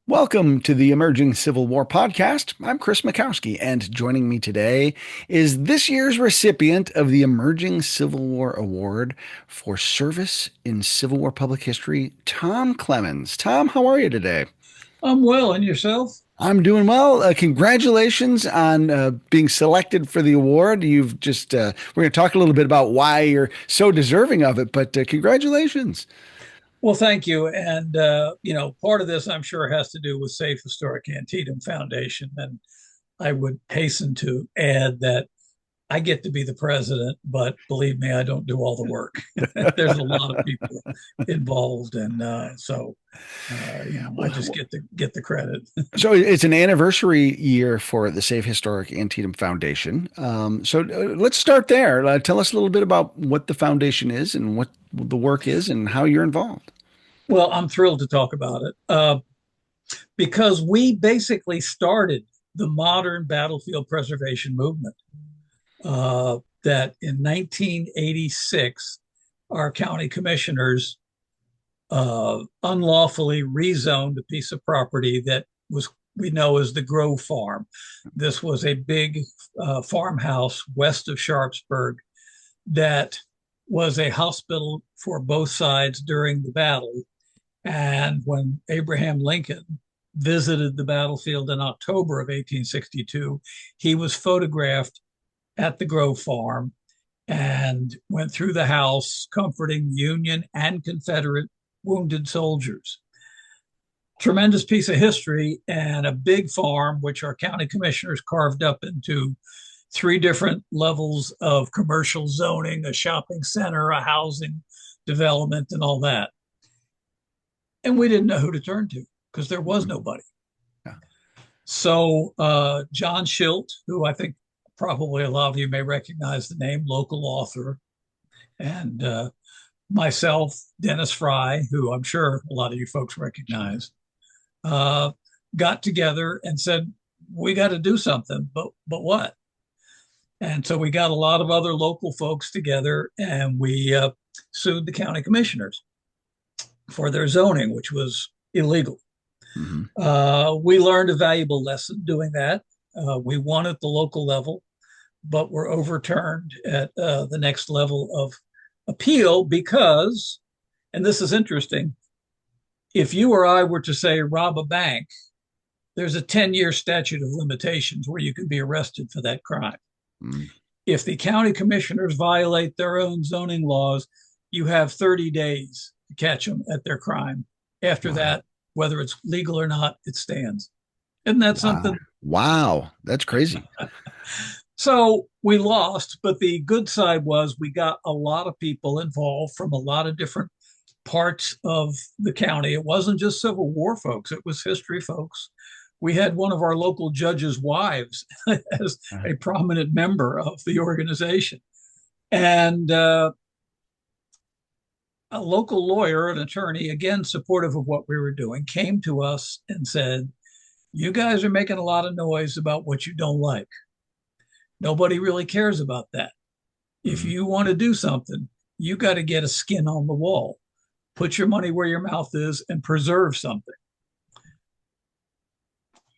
Welcome to the Emerging Civil War podcast. I'm Chris Mackowski, and joining me today is this year's recipient of the Emerging Civil War Award for Service in Civil War Public History, Tom Clemens. Tom, how are you today? I'm well, and yourself? I'm doing well. Congratulations on being selected for the award. We're going to talk a little bit about why you're so deserving of it, but congratulations. Well, thank you. And part of this, I'm sure, has to do with Safe Historic Antietam Foundation. And I would hasten to add that I get to be the president, but believe me, I don't do all the work. There's a lot of people involved, and I just get the credit. So it's an anniversary year for the Safe Historic Antietam Foundation. Let's start there. Tell us a little bit about what the foundation is and what the work is and how you're involved. Well, I'm thrilled to talk about it because we basically started the modern battlefield preservation movement. That in 1986, our county commissioners unlawfully rezoned a piece of property that was we know as the Grove Farm. This was a big farmhouse west of Sharpsburg that was a hospital for both sides during the battle. And when Abraham Lincoln visited the battlefield in October of 1862, he was photographed at the Grove Farm and went through the house comforting Union and Confederate wounded soldiers. Tremendous piece of history and a big farm, which our county commissioners carved up into three different levels of commercial zoning, a shopping center, a housing development, and all that. And we didn't know who to turn to because there was nobody. Yeah. So John Schilt, who I think probably a lot of you may recognize the name, local author, and myself, Dennis Fry, who I'm sure a lot of you folks recognize, got together and said, we got to do something, but what? And so we got a lot of other local folks together and we sued the county commissioners for their zoning, which was illegal. Mm-hmm. We learned a valuable lesson doing that. We won at the local level, but were overturned at the next level of appeal because, and this is interesting, if you or I were to say rob a bank, there's a 10-year statute of limitations where you can be arrested for that crime. Mm-hmm. If the county commissioners violate their own zoning laws, you have 30 days to catch them at their crime. After Wow. that, whether it's legal or not, it stands. Isn't that Wow. something? Wow. That's crazy. So we lost, but the good side was we got a lot of people involved from a lot of different parts of the county. It wasn't just Civil War folks, it was history folks. We had one of our local judges' wives as a prominent member of the organization. And a local lawyer, an attorney, again, supportive of what we were doing, came to us and said, you guys are making a lot of noise about what you don't like. Nobody really cares about that. If Mm-hmm. you want to do something, you got to get a skin on the wall, put your money where your mouth is, and preserve something.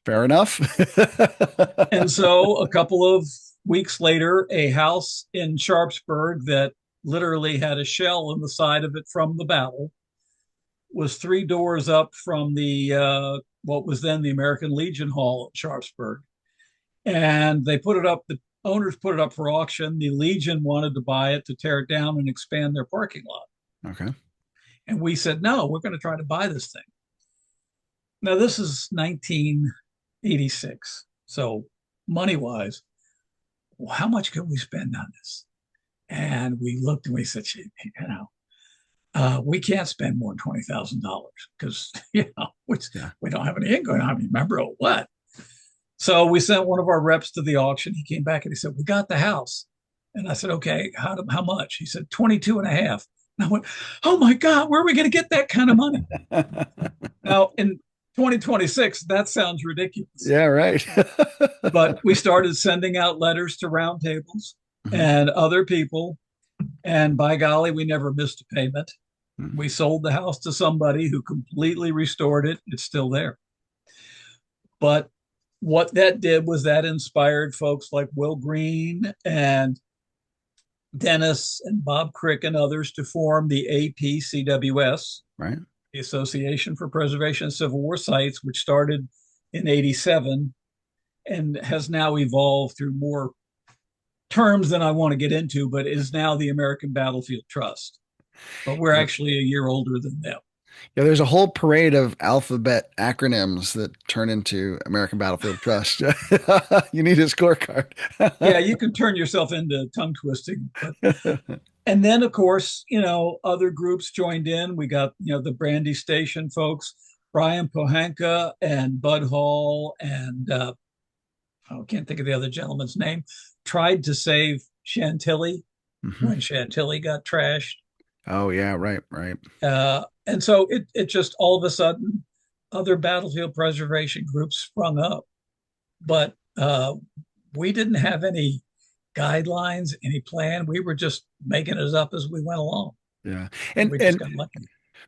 Fair enough. And so a couple of weeks later, a house in Sharpsburg that literally had a shell in the side of it from the battle was three doors up from the what was then the American Legion Hall at Sharpsburg. And they put it up, the owners put it up for auction. The Legion wanted to buy it to tear it down and expand their parking lot. Okay. And we said, no, we're going to try to buy this thing. Now, this is 1986. So, money wise, well, how much can we spend on this? And we looked and we said, we can't spend more than $20,000 because, Yeah. we don't have any income. I remember what. So we sent one of our reps to the auction. He came back and he said, we got the house. And I said, okay, how much? He said, 22 and a half. And I went, oh my God, where are we going to get that kind of money? Now, in 2026, that sounds ridiculous. Yeah, right. But we started sending out letters to roundtables Mhm. and other people. And by golly, we never missed a payment. Mhm. We sold the house to somebody who completely restored it. It's still there. But what that did was that inspired folks like Will Green and Dennis and Bob Crick and others to form the APCWS, Right. the Association for Preservation of Civil War Sites, which started in '87 and has now evolved through more terms than I want to get into, but is now the American Battlefield Trust. But we're Yeah. actually a year older than them. Yeah, there's a whole parade of alphabet acronyms that turn into American Battlefield Trust. You need a scorecard. Yeah, you can turn yourself into tongue twisting, but and then of course, other groups joined in. We got, the Brandy Station folks, Brian Pohanka and Bud Hall and I can't think of the other gentleman's name, tried to save Chantilly Mhm. when Chantilly got trashed. Oh yeah, right, right. And so it just all of a sudden, other battlefield preservation groups sprung up. But we didn't have any guidelines, any plan. We were just making it up as we went along. Yeah. And And we just and got lucky.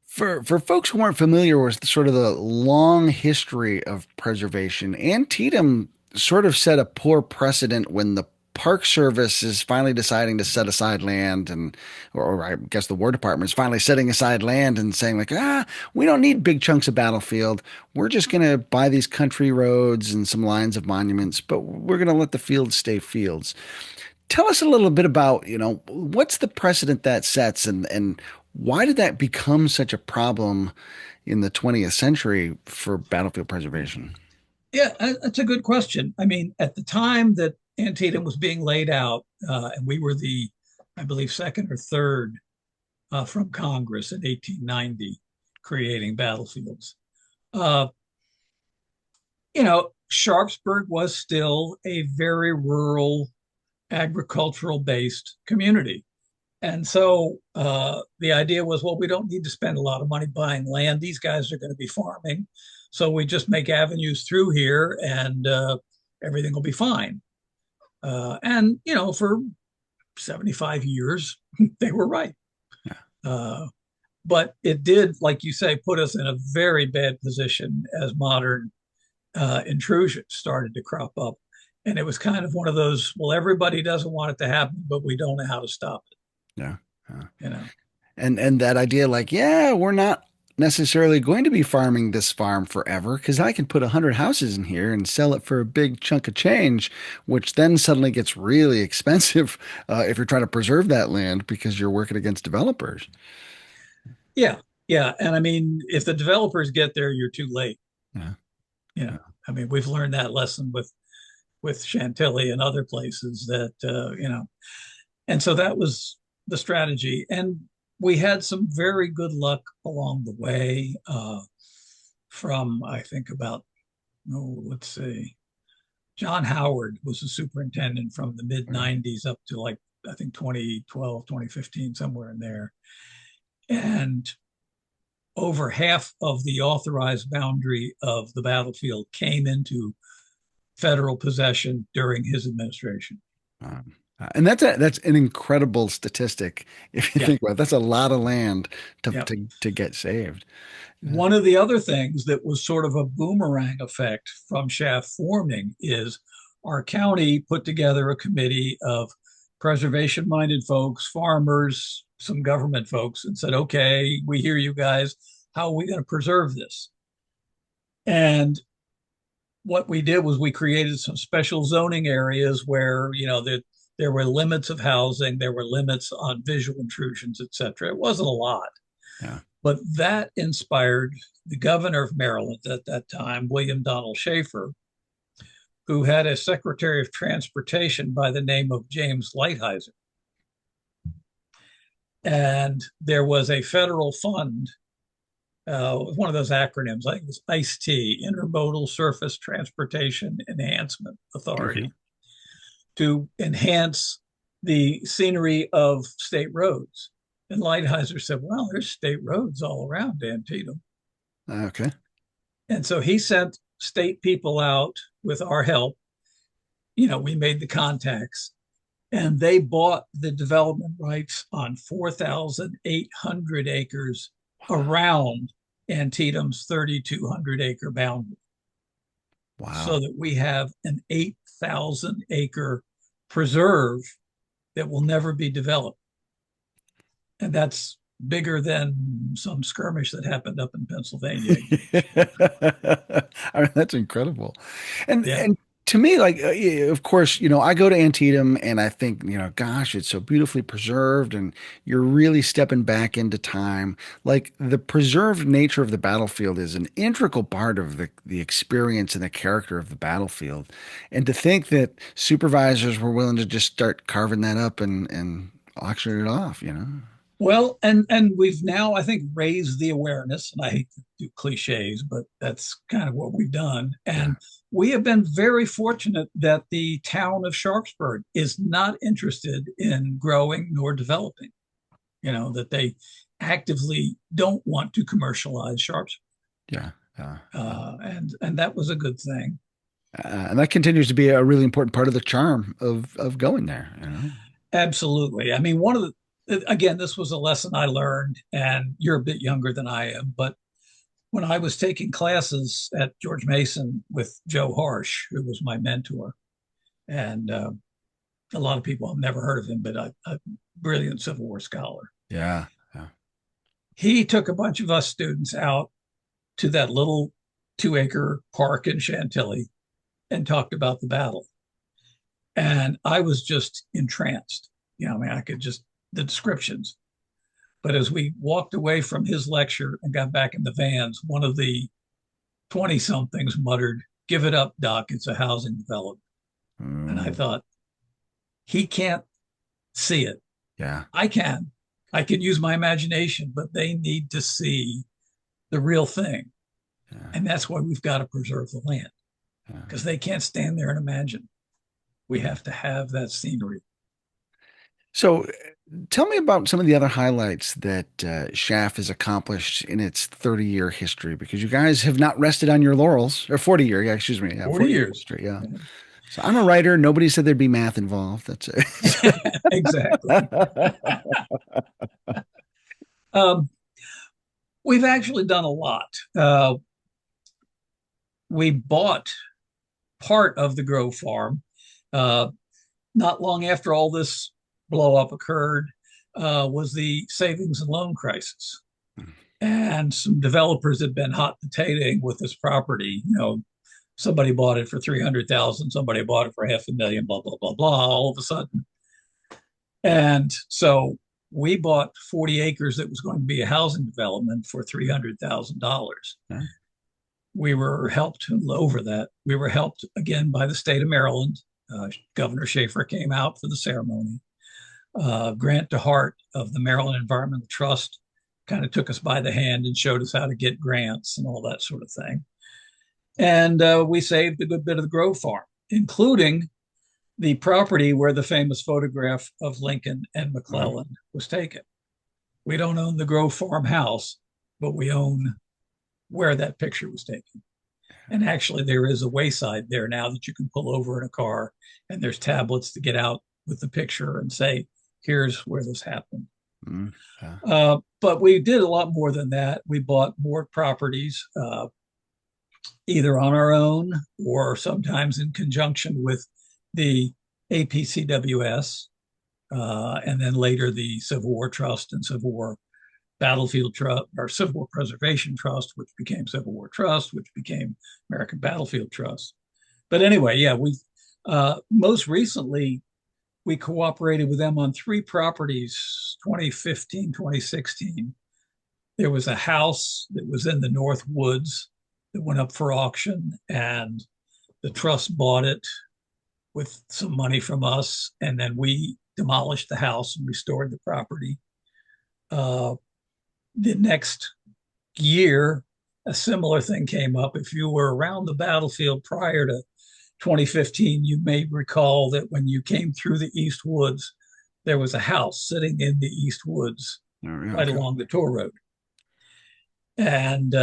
for folks who aren't familiar with sort of the long history of preservation, Antietam sort of set a poor precedent when the Park Service is finally deciding to set aside land or I guess the War Department is finally setting aside land and saying like, we don't need big chunks of battlefield. We're just going to buy these country roads and some lines of monuments, but we're going to let the fields stay fields. Tell us a little bit about, what's the precedent that sets and why did that become such a problem in the 20th century for battlefield preservation? Yeah, that's a good question. I mean, at the time that Antietam was being laid out, and we were I believe, second or third from Congress in 1890, creating battlefields. Uh, Sharpsburg was still a very rural, agricultural based community. And so the idea was, well, we don't need to spend a lot of money buying land. These guys are going to be farming. So we just make avenues through here and everything will be fine. For 75 years, they were right. Yeah. Uh, but it did, like you say, put us in a very bad position as modern intrusions started to crop up. And it was kind of one of those, well, everybody doesn't want it to happen, but we don't know how to stop it, Yeah. Yeah. you know? And that idea like, yeah, we're not necessarily going to be farming this farm forever because I can put 100 houses in here and sell it for a big chunk of change, which then suddenly gets really expensive if you're trying to preserve that land because you're working against developers. Yeah. Yeah. And I mean, if the developers get there, you're too late. Yeah. You know, Yeah. I mean, we've learned that lesson with Chantilly and other places that, and so that was the strategy. And we had some very good luck along the way from, I think, about, oh, let's see, John Howard was the superintendent from the mid Okay. 90s up to like, I think 2012, 2015, somewhere in there. And over half of the authorized boundary of the battlefield came into federal possession during his administration. And that's an incredible statistic if you Yeah. think about it. That's a lot of land to Yeah. to get saved. Yeah. One of the other things that was sort of a boomerang effect from SHAF forming is our county put together a committee of preservation minded folks, farmers, some government folks, and said, okay, we hear you guys. How are we going to preserve this? And what we did was we created some special zoning areas where, there were limits of housing, there were limits on visual intrusions, et cetera. It wasn't a lot. Yeah. But that inspired the governor of Maryland at that time, William Donald Schaefer, who had a secretary of transportation by the name of James Lighthizer. And there was a federal fund, one of those acronyms, I think it was ICE-T, Intermodal Surface Transportation Enhancement Okay. Authority, to enhance the scenery of state roads. And Lighthizer said, well, there's state roads all around Antietam. Okay. And so he sent state people out with our help. We made the contacts and they bought the development rights on 4,800 acres around Antietam's 3,200 acre boundary. Wow. so that we have an 8,000 acre preserve that will never be developed. And that's bigger than some skirmish that happened up in Pennsylvania. I mean, that's incredible. Yeah. And to me, like, yeah, of course, I go to Antietam and I think, gosh, it's so beautifully preserved and you're really stepping back into time. Like the preserved nature of the battlefield is an integral part of the experience and the character of the battlefield. And to think that supervisors were willing to just start carving that up and auctioning it off. Well, and we've now, I think, raised the awareness, and I hate to do cliches, but that's kind of what we've done. Yeah. And we have been very fortunate that the town of Sharpsburg is not interested in growing nor developing, that they actively don't want to commercialize Sharpsburg. Yeah. Yeah. And that was a good thing. And that continues to be a really important part of the charm of going there. Absolutely. I mean, again, this was a lesson I learned, and you're a bit younger than I am, but when I was taking classes at George Mason with Joe Harsh, who was my mentor, and a lot of people have never heard of him, but a brilliant Civil War scholar. Yeah. Yeah. He took a bunch of us students out to that little 2 acre park in Chantilly and talked about the battle. And I was just entranced. I mean, I could just, the descriptions. But as we walked away from his lecture and got back in the vans, one of the 20 somethings muttered, "Give it up, Doc. It's a housing development." And I Mm, thought, he can't see it. yeah. I can. I can use my imagination, but they need to see the real thing. Yeah. And that's why we've got to preserve the land, Yeah. because they can't stand there and imagine. We Mm. have to have that scenery. So tell me about some of the other highlights that SHAF has accomplished in its 30-year history, because you guys have not rested on your laurels, or 40-year, yeah, excuse me, yeah, 40 40-year years. history, yeah. So I'm a writer. Nobody said there'd be math involved. That's Exactly. it. Um, we've actually done a lot. We bought part of the Grove Farm uh, not long after all this blow up occurred. Was the savings and loan crisis, and some developers had been hot potatoing with this property. Somebody bought it for 300,000, somebody bought it for 500,000, blah blah blah blah. All of a sudden, and so we bought 40 acres that was going to be a housing development for $300,000. Yeah. We were helped over that. We were helped again by the state of Maryland. Governor Schaefer came out for the ceremony. Grant DeHart of the Maryland Environmental Trust kind of took us by the hand and showed us how to get grants and all that sort of thing. And we saved a good bit of the Grove Farm, including the property where the famous photograph of Lincoln and Mhm. McClellan was taken. We don't own the Grove Farm house, but we own where that picture was taken. And actually, there is a wayside there now that you can pull over in a car, and there's tablets to get out with the picture and say, here's where this happened. Mm, yeah. But we did a lot more than that. We bought more properties, either on our own or sometimes in conjunction with the APCWS, and then later the Civil War Trust and Civil War Battlefield Trust, or Civil War Preservation Trust, which became Civil War Trust, which became American Battlefield Trust. But anyway, yeah, we most recently we cooperated with them on 3 properties, 2015, 2016. There was a house that was in the North Woods that went up for auction, and the trust bought it with some money from us, and then we demolished the house and restored the property. Uh, the next year, a similar thing came up. If you were around the battlefield prior to 2015, you may recall that when you came through the East Woods, there was a house sitting in the East Woods Oh, yeah, right okay. along the tour road. And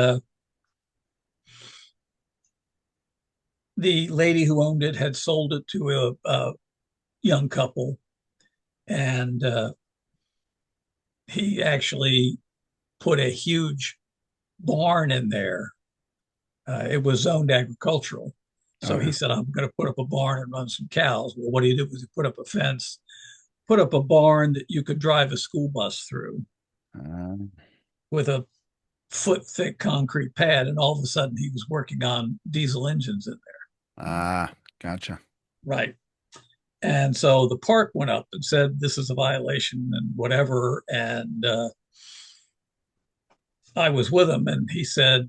the lady who owned it had sold it to a young couple. And he actually put a huge barn in there. It was zoned agricultural. So he said, I'm going to put up a barn and run some cows. Well, what do? Is he put up a fence, put up a barn that you could drive a school bus through Uh, with a foot thick concrete pad. And all of a sudden he was working on diesel engines in there. gotcha. Right. And so the park went up and said, this is a violation and whatever. And I was with him and he said,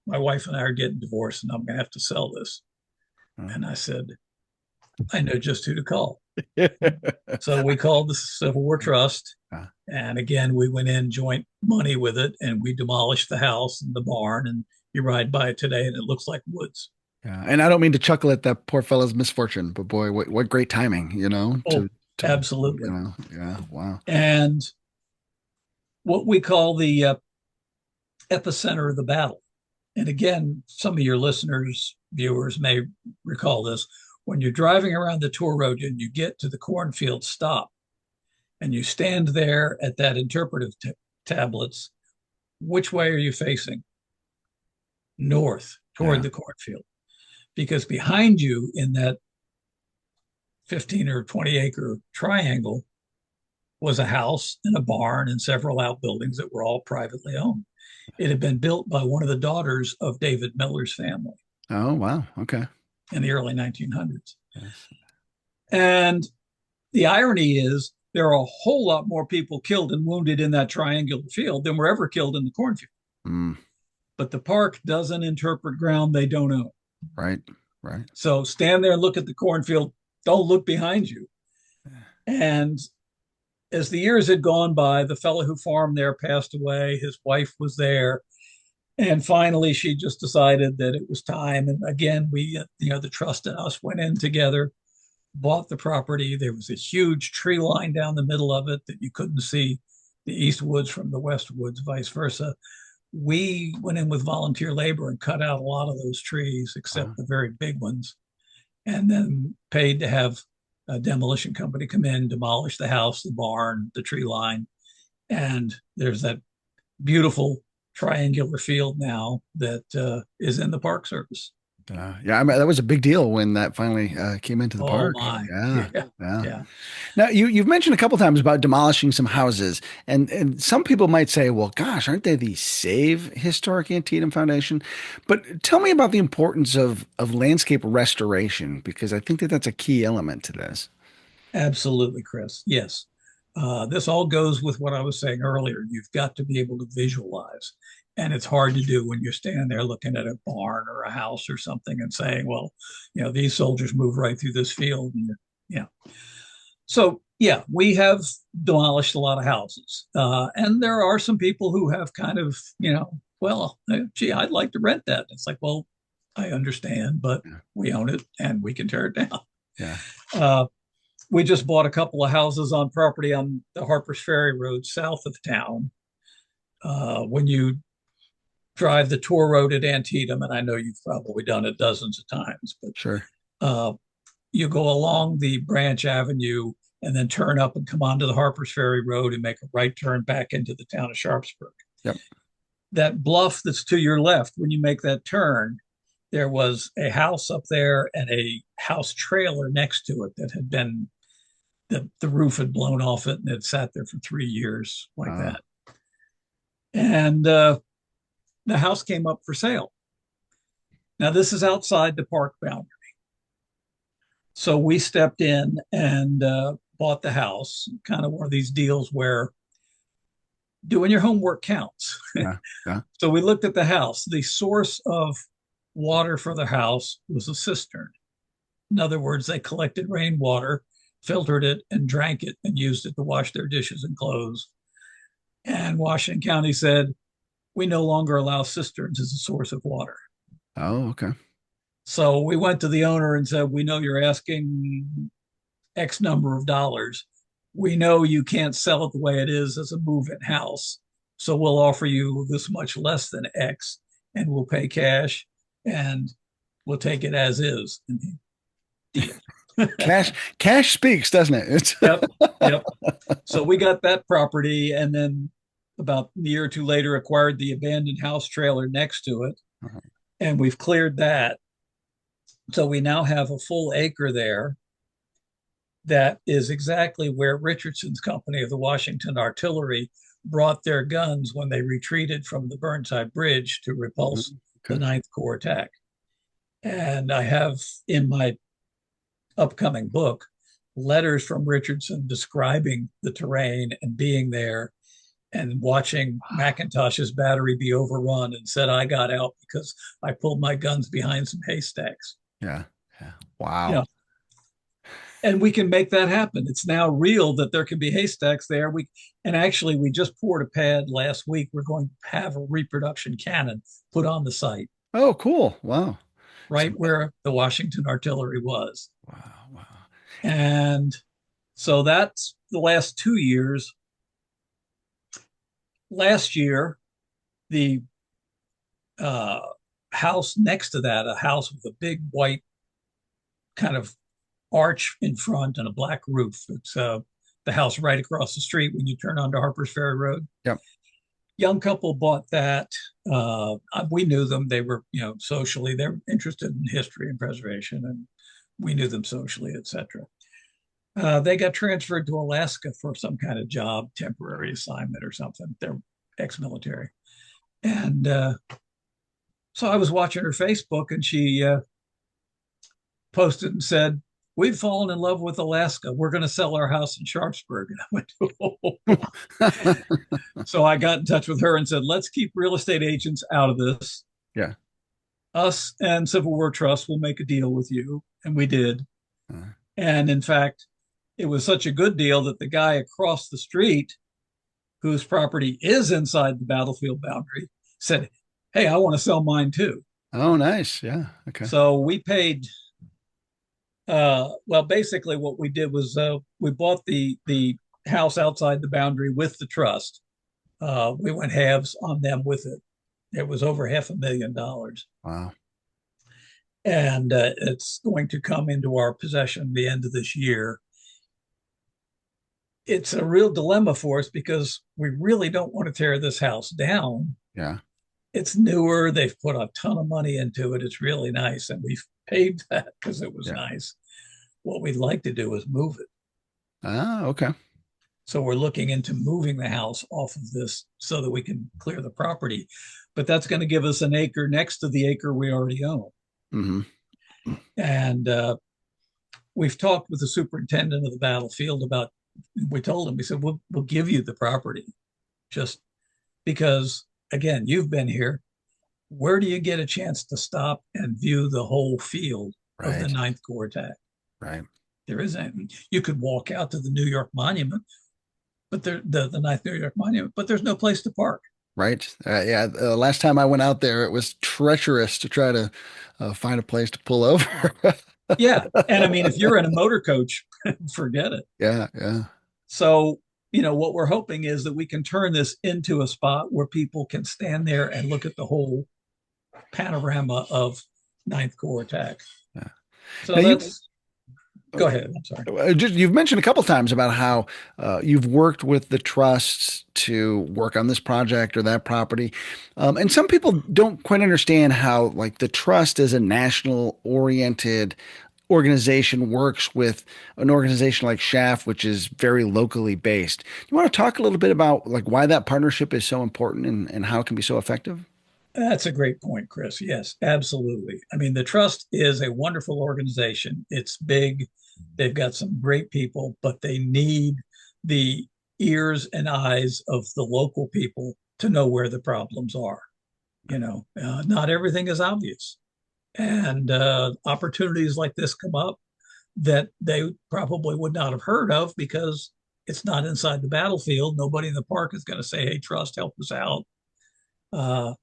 my wife and I are getting divorced and I'm going to have to sell this. Uh, And I said, I know just who to call. So we called the Civil War Trust. uh, And again, we went in joint money with it and we demolished the house and the barn. And you ride by it today and it looks like woods. yeah. And I don't mean to chuckle at that poor fellow's misfortune, but boy, what great timing, Oh, you absolutely. know, yeah, wow. And what we call the epicenter of the battle. And again, some of your listeners, viewers may recall this. When you're driving around the tour road and you get to the cornfield stop and you stand there at that interpretive tablets, which way are you facing? North, toward Yeah. the cornfield. Because behind you in that 15 or 20 acre triangle was a house and a barn and several outbuildings that were all privately owned. It had been built by one of the daughters of David Miller's family Oh, wow. Okay. in the early 1900s. Yes. And the irony is there are a whole lot more people killed and wounded in that triangular field than were ever killed in the cornfield. Mm, But the park doesn't interpret ground they don't own. right. Right. So stand there and look at the cornfield. Don't look behind you. And as the years had gone by, the fellow who farmed there passed away. His wife was there. And finally, she just decided that it was time. And again, the trust and us went in together, bought the property. There was a huge tree line down the middle of it that you couldn't see the east woods from the west woods, vice versa. We went in with volunteer labor and cut out a lot of those trees, except Wow. the very big ones, and then paid to have a demolition company come in, demolish the house, the barn, the tree line. And there's that beautiful triangular field now that is in the Park Service. Yeah, I mean, that was a big deal when that finally came into the Oh park. my. Yeah. Yeah. Yeah. Yeah. Now you've mentioned a couple times about demolishing some houses, and some people might say, "Well, gosh, aren't they the Save Historic Antietam Foundation?" But tell me about the importance of landscape restoration because I think that that's a key element to this. Absolutely, Chris. Yes. This all goes with what I was saying earlier. You've got to be able to visualize. And it's hard to do when you're standing there looking at a barn or a house or something and saying, well, these soldiers moved right through this field. And yeah. So, yeah, we have demolished a lot of houses. And there are some people who have kind of, well, gee, I'd like to rent that. It's like, well, I understand, but Yeah. we own it and we can tear it down. Yeah. Uh, we just bought a couple of houses on property on the Harpers Ferry Road south of town. When you drive the tour road at Antietam, and I know you've probably done it dozens of times, but Sure. uh, you go along the branch avenue and then turn up and come onto the Harpers Ferry Road and make a right turn back into the town of Sharpsburg. Yep. That bluff that's to your left, when you make that turn, there was a house up there and a house trailer next to it that had been the roof had blown off it and it sat there for 3 years like Uh, that. And the house came up for sale. Now, this is outside the park boundary. So we stepped in and bought the house, kind of one of these deals where doing your homework counts. yeah. Yeah. So we looked at the house. The source of water for the house was a cistern. In other words, they collected rainwater, filtered it, and drank it and used it to wash their dishes and clothes. And Washington County said, we no longer allow cisterns as a source of water. Oh, okay. So we went to the owner and said, we know you're asking X number of dollars. We know you can't sell it the way it is as a move-in house. So we'll offer you this much less than X and we'll pay cash and we'll take it as is. And deal. Cash speaks, doesn't it? It's Yep. Yep. So we got that property and then about a year or two later acquired the abandoned house trailer next to it. Uh-huh. And we've cleared that. So we now have a full acre there that is exactly where Richardson's company of the Washington Artillery brought their guns when they retreated from the Burnside Bridge to repulse Mhm. the Okay. Ninth Corps attack. And I have in my upcoming book letters from Richardson describing the terrain and being there and watching McIntosh's battery be overrun, and said I got out because I pulled my guns behind some haystacks. Yeah. Yeah. You Wow. know, and we can make that happen. It's now real that there can be haystacks there. And actually we just poured a pad last week. We're going to have a reproduction cannon put on the site Oh, cool. Wow. So, right where the Washington Artillery was. wow. Wow. And so that's the last 2 years. Last year, the uh, house next to that, a house with a big white kind of arch in front and a black roof. It's the house right across the street when you turn onto Harper's Ferry Road. Yep. Young couple bought that. We knew them. They were, socially, they're interested in history and preservation, and we knew them socially, etc. They got transferred to Alaska for some kind of job, temporary assignment or something. They're ex-military. And so I was watching her Facebook, and she posted and said, "We've fallen in love with Alaska. We're going to sell our house in Sharpsburg." And I went, "Oh." So I got in touch with her and said, "Let's keep real estate agents out of this. Yeah. Us and Civil War Trust will make a deal with you." And we did. Uh, And in fact, it was such a good deal that the guy across the street, whose property is inside the battlefield boundary, said, "Hey, I want to sell mine too." oh, nice. Yeah. Okay. So we paid. Well, basically, what we did was we bought the house outside the boundary with the trust. We went halves on them with it. It was over $500,000, Wow. and it's going to come into our possession the end of this year. It's a real dilemma for us because we really don't want to tear this house down. Yeah. It's newer. They've put a ton of money into it. It's really nice, and we've paid that because it was Yeah. nice. What we'd like to do is move it. Ah, okay. So we're looking into moving the house off of this so that we can clear the property. But that's going to give us an acre next to the acre we already own. Hmm. And we've talked with the superintendent of the battlefield about, we told him, we said, we'll give you the property just because, again, you've been here. Where do you get a chance to stop and view the whole field of the Right. Ninth Corps attack? Right. There isn't. You could walk out to the New York Monument, but the Ninth New York Monument, but there's no place to park. Right. Yeah. Last time I went out there, it was treacherous to try to find a place to pull over. Yeah. And I mean, if you're in a motor coach, forget it. Yeah. Yeah. So, what we're hoping is that we can turn this into a spot where people can stand there and look at the whole panorama of Ninth Corps attack. Yeah. So Now that's, go ahead. I'm sorry. you've mentioned a couple times about how you've worked with the trusts to work on this project or that property, and some people don't quite understand how like the trust as a national oriented organization works with an organization like SHAF, which is very locally based. You want to talk a little bit about like why that partnership is so important and how it can be so effective? That's a great point, Chris. Yes, absolutely. I mean, the Trust is a wonderful organization. It's big. They've got some great people, but they need the ears and eyes of the local people to know where the problems are. Not everything is obvious. And opportunities like this come up that they probably would not have heard of because it's not inside the battlefield. Nobody in the park is going to say, "Hey, Trust, help us out." Uh,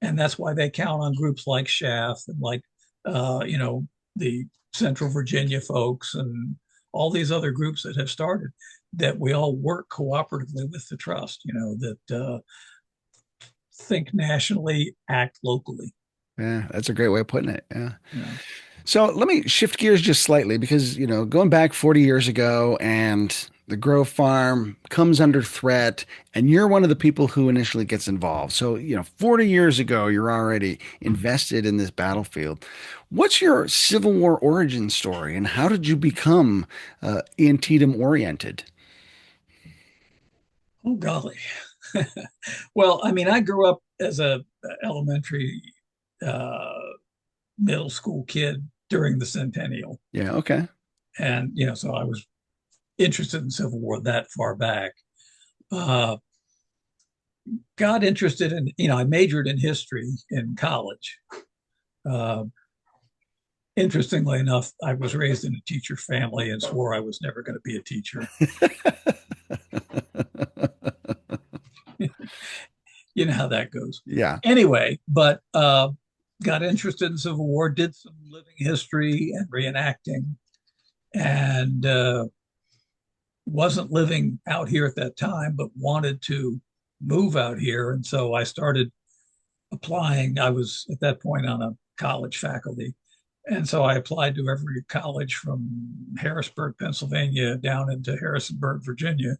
and that's why they count on groups like SHAF and like the Central Virginia folks and all these other groups that have started, that we all work cooperatively with the trust, that think nationally, act locally. Yeah, that's a great way of putting it. Yeah. Yeah. So let me shift gears just slightly because, going back 40 years ago and The grow farm comes under threat, and you're one of the people who initially gets involved. So, 40 years ago, you're already invested in this battlefield. What's your Civil War origin story, and how did you become Antietam oriented? Oh, golly. Well, I mean, I grew up as a elementary, uh, middle school kid during the centennial. Yeah, okay. And, so I was interested in Civil War that far back. Uh, got interested in, I majored in history in college. Uh, Interestingly enough, I was raised in a teacher family and swore I was never going to be a teacher. You know how that goes. Yeah. Anyway, but got interested in Civil War, did some living history and reenacting, and wasn't living out here at that time, but wanted to move out here. And so I started applying. I was at that point on a college faculty. And so I applied to every college from Harrisburg, Pennsylvania, down into Harrisonburg, Virginia,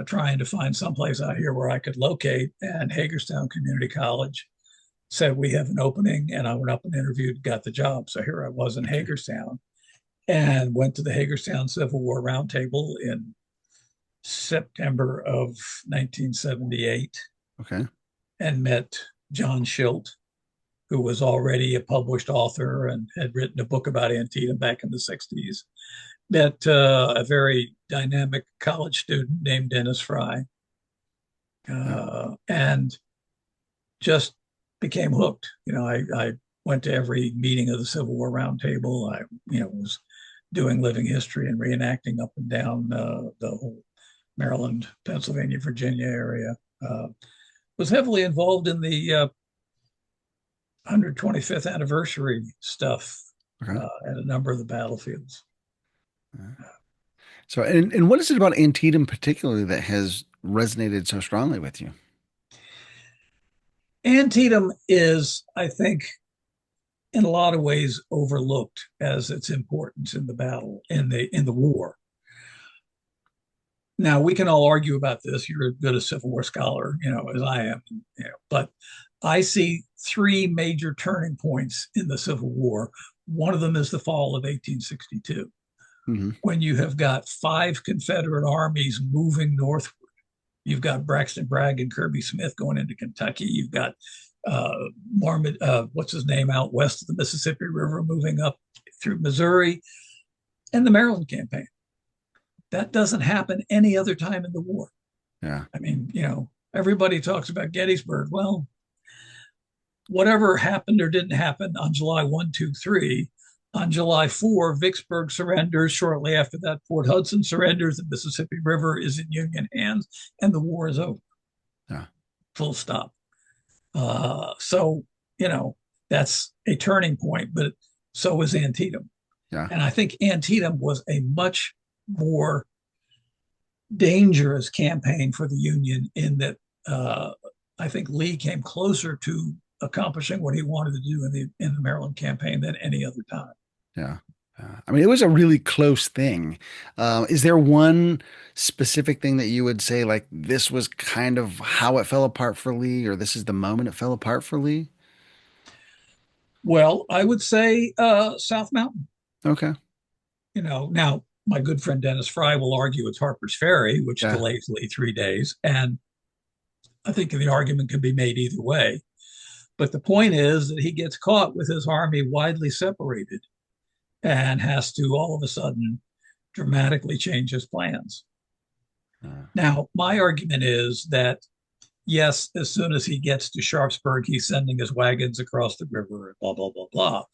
trying to find someplace out here where I could locate. And Hagerstown Community College said, "We have an opening." And I went up and interviewed, got the job. So here I was in Okay. Hagerstown and went to the Hagerstown Civil War Roundtable in September of 1978 Okay. and met John Schilt, who was already a published author and had written a book about Antietam back in the 60s. Met a very dynamic college student named Dennis Fry, Yeah. and just became hooked. I went to every meeting of the Civil War Roundtable. I, was doing living history and reenacting up and down the whole Maryland, Pennsylvania, Virginia area. Was heavily involved in the 125th anniversary stuff Okay. at a number of the battlefields. So, and what is it about Antietam particularly that has resonated so strongly with you? Antietam is, I think, in a lot of ways overlooked as its importance in the battle in the war. Now we can all argue about this. You're as good a Civil War scholar, as I am, but I see three major turning points in the Civil War. One of them is the fall of 1862, Hmm. when you have got five Confederate armies moving northward. You've got Braxton Bragg and Kirby Smith going into Kentucky. You've got Marmot, what's his name, out west of the Mississippi River, moving up through Missouri, and the Maryland campaign. That doesn't happen any other time in the war. Yeah. I mean, everybody talks about Gettysburg. Well, whatever happened or didn't happen on July 1, 2, 3, on July 4, Vicksburg surrenders. Shortly after that, Port Hudson surrenders. The Mississippi River is in Union hands, and the war is over. Yeah. Full stop. So, that's a turning point, but so is Antietam. Yeah. And I think Antietam was a much more dangerous campaign for the Union in that I think Lee came closer to accomplishing what he wanted to do in the Maryland campaign than any other time. Yeah. I mean, it was a really close thing. Is there one specific thing that you would say, like, this was kind of how it fell apart for Lee, or this is the moment it fell apart for Lee? Well, I would say South Mountain. Okay. Now my good friend Dennis Fry will argue it's Harper's Ferry, which Yeah. delays Lee 3 days, and I think the argument can be made either way. But the point is that he gets caught with his army widely separated and has to all of a sudden dramatically change his plans. Uh, Now, my argument is that yes, as soon as he gets to Sharpsburg, he's sending his wagons across the river and blah, blah, blah,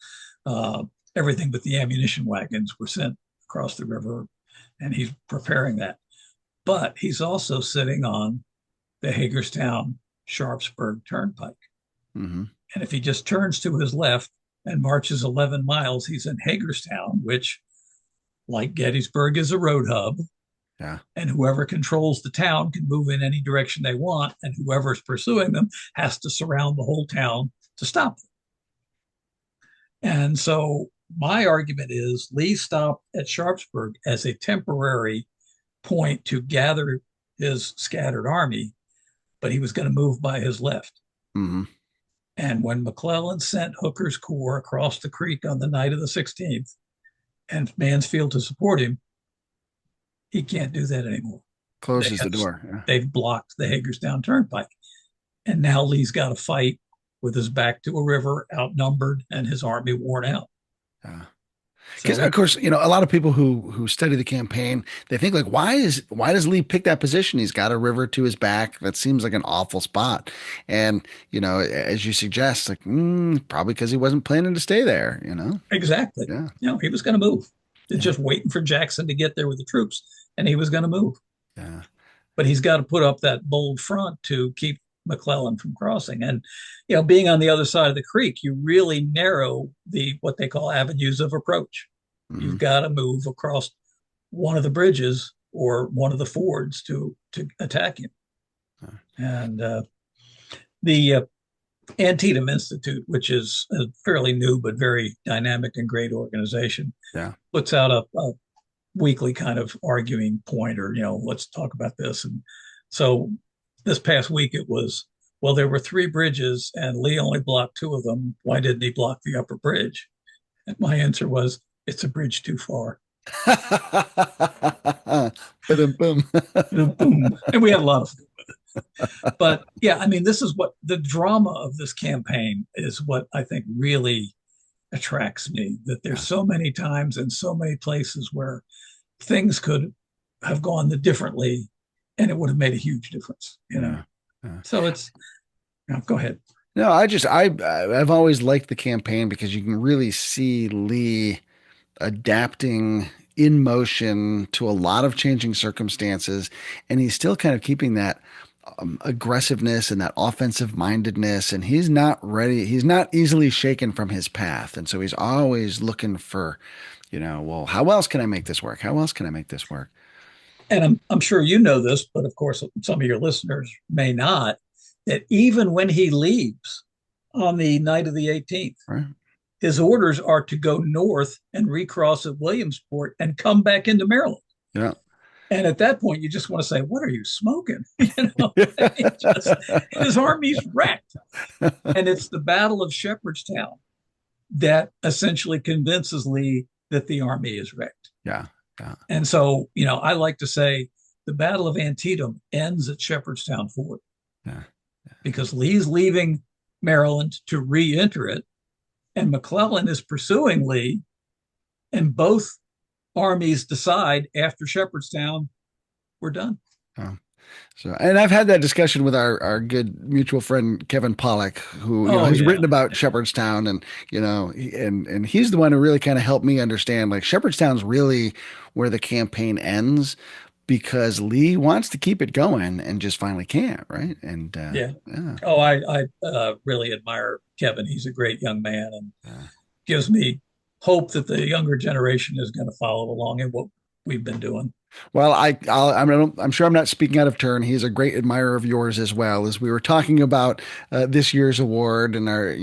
blah. Everything but the ammunition wagons were sent across the river, and he's preparing that. But he's also sitting on the Hagerstown Sharpsburg Turnpike. hmm. And if he just turns to his left and marches 11 miles, he's in Hagerstown, which, like Gettysburg, is a road hub. Yeah. And whoever controls the town can move in any direction they want. And whoever's pursuing them has to surround the whole town to stop them. And so my argument is Lee stopped at Sharpsburg as a temporary point to gather his scattered army, but he was going to move by his left. Hmm. And when McClellan sent Hooker's corps across the creek on the night of the 16th and Mansfield to support him, he can't do that anymore. They Closes the have door. Yeah. they've blocked the Hagerstown Turnpike. And now Lee's got to fight with his back to a river, outnumbered, and his army worn out. Yeah. Because So of it course, a lot of people who study the campaign, they think like, why does Lee pick that position? He's got a river to his back. That seems like an awful spot. And as you suggest, like probably because he wasn't planning to stay there. exactly, Yeah, he was going to move. It's yeah, just waiting for Jackson to get there with the troops, and he was going to move. yeah, But he's got to put up that bold front to keep McClellan from crossing. And being on the other side of the creek, you really narrow the what they call avenues of approach. hmm, You've got to move across one of the bridges or one of the fords to attack him. And the Antietam Institute, which is a fairly new but very dynamic and great organization, yeah. puts out a weekly kind of arguing point, or let's talk about this. And so this past week it was, well, there were three bridges and Lee only blocked two of them. Why didn't he block the upper bridge? And my answer was, it's a bridge too far. Ba-dum-bum. Boom. And we had a lot of fun. But yeah, I mean, this is what the drama of this campaign is, what I think really attracts me, that there's Yeah, so many times and so many places where things could have gone differently and it would have made a huge difference. yeah, yeah. So go ahead. No, I've always liked the campaign because you can really see Lee adapting in motion to a lot of changing circumstances, and he's still kind of keeping that aggressiveness and that offensive mindedness, and he's not ready. He's not easily shaken from his path, and so he's always looking for, well, how else can I make this work? How else can I make this work? And I'm sure you know this, but of course, some of your listeners may not, that even when he leaves on the night of the 18th, Right? his orders are to go north and recross at Williamsport and come back into Maryland. Yeah. And at that point, you just want to say, "What are you smoking?" His army's wrecked, and it's the Battle of Shepherdstown that essentially convinces Lee that the army is wrecked. Yeah. Yeah. And so, I like to say the Battle of Antietam ends at Shepherdstown Ford Yeah. because Lee's leaving Maryland to re-enter it, and McClellan is pursuing Lee, and both armies decide after Shepherdstown, we're done. Yeah. So, and I've had that discussion with our good mutual friend Kevin Pollock, who Oh has yeah, written about Shepherdstown, and and he's the one who really kind of helped me understand like Shepherdstown's really where the campaign ends because Lee wants to keep it going and just finally can't, right? And yeah. yeah, Oh, I really admire Kevin. He's a great young man and yeah. gives me hope that the younger generation is going to follow along in what we've been doing. Well, I'm sure I'm not speaking out of turn. He's a great admirer of yours as well. As we were talking about this year's award and our,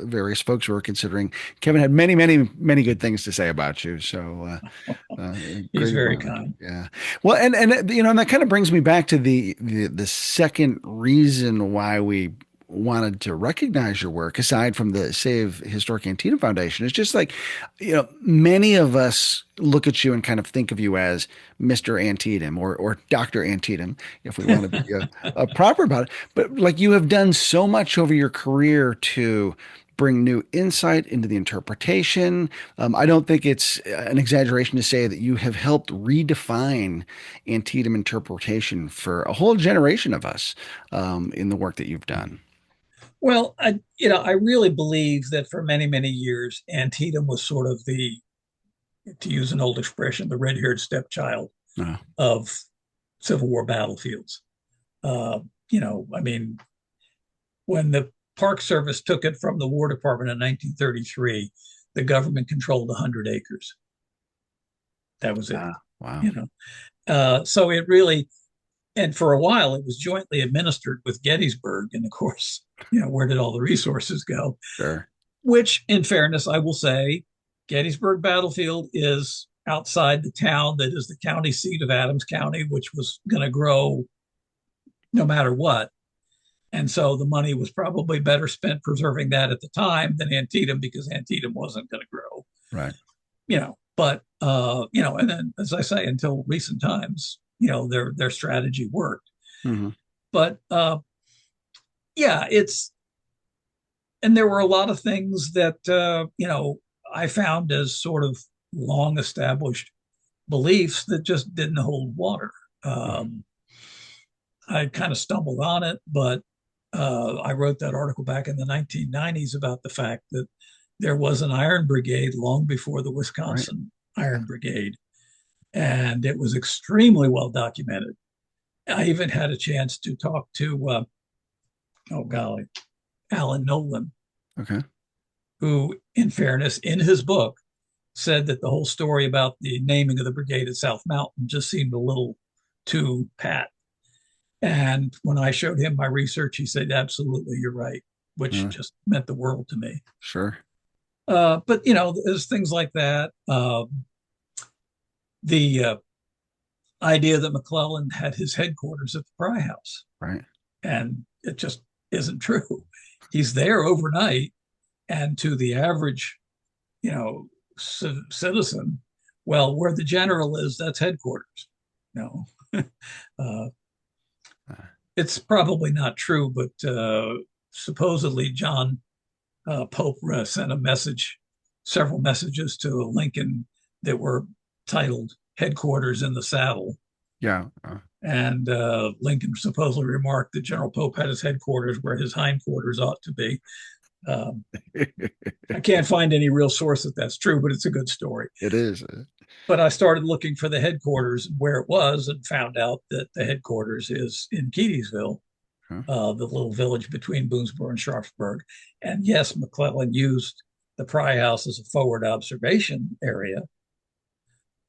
various folks we were considering, Kevin had many, many, many good things to say about you. So, He's great very admirer. kind. Yeah. Well, and that kind of brings me back to the second reason why we wanted to recognize your work, aside from the Save Historic Antietam Foundation, is just like, many of us look at you and kind of think of you as Mr. Antietam or Dr. Antietam, if we want to be a proper about it. But like you have done so much over your career to bring new insight into the interpretation. I don't think it's an exaggeration to say that you have helped redefine Antietam interpretation for a whole generation of us in the work that you've done. Well, I really believe that for many, many years, Antietam was sort of to use an old expression, the red-haired stepchild Uh, of Civil War battlefields. I mean, when the Park Service took it from the War Department in 1933, the government controlled 100 acres. That was it. wow. You know, so it really, and for a while, it was jointly administered with Gettysburg, and of course, where did all the resources go? Sure. Which, in fairness, I will say, Gettysburg Battlefield is outside the town that is the county seat of Adams County, which was going to grow no matter what. And so the money was probably better spent preserving that at the time than Antietam, because Antietam wasn't going to grow, Right. But and then, as I say, until recent times, their strategy worked. Hmm. But yeah, and there were a lot of things that I found as sort of long established beliefs that just didn't hold water. Um, I kind of stumbled on it, but I wrote that article back in the 1990s about the fact that there was an iron brigade long before the Right. Wisconsin Iron Brigade, and it was extremely well documented. I even had a chance to talk to, oh golly, Alan Nolan, Okay. who, in fairness, in his book, said that the whole story about the naming of the brigade at South Mountain just seemed a little too pat. And when I showed him my research, he said, absolutely, you're right, which Yeah. just meant the world to me. Sure. But, there's things like that. The idea that McClellan had his headquarters at the Pry House, Right. and it just isn't true. He's there overnight, and to the average, citizen, well, where the general is, that's headquarters. No, uh, Uh, it's probably not true, but supposedly John Pope sent several messages to Lincoln that were titled "Headquarters in the Saddle." yeah. And Lincoln supposedly remarked that General Pope had his headquarters where his hindquarters ought to be. Um, I can't find any real source that that's true, but it's a good story. It is. But I started looking for the headquarters where it was, and found out that the headquarters is in Keedysville, Huh. the little village between Boonesboro and Sharpsburg. And yes, McClellan used the Pry House as a forward observation area,